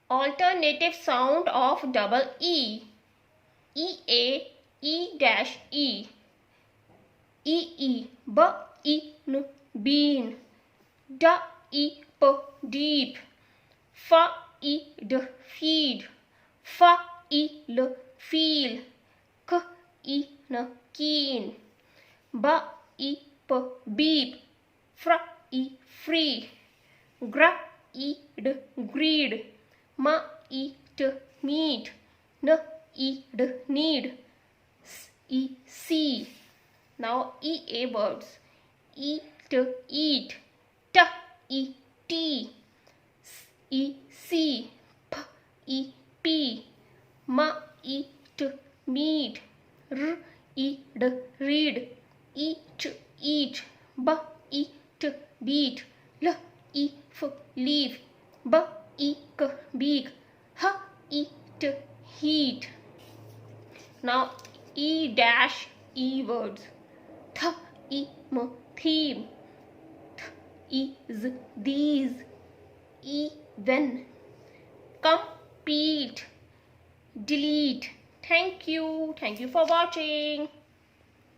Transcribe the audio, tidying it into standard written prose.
Alternative sound of double E. E-A, E-E. E-E, B-E-N, bean. D-E-P, deep. F-E-D, feed. F-E-L, feel. K-E-N, keen. B-E-P, beep. Fr-E, free. Gr-E-D, greed. M-E-T, meat. N-E-D, need. S-E, see. Now E-A words. Eat, eat. T-E, tea. S-E, P-E, pea. M-E-T, meat. R-E-D, read. Eat, eat. B-E-T, beat. L-E-F, leaf. B-E-K, beak. H-E-T, heat. Now E-E words. Th-E-M, theme. Th-is, these. Even. Compete. Delete. Thank you for watching.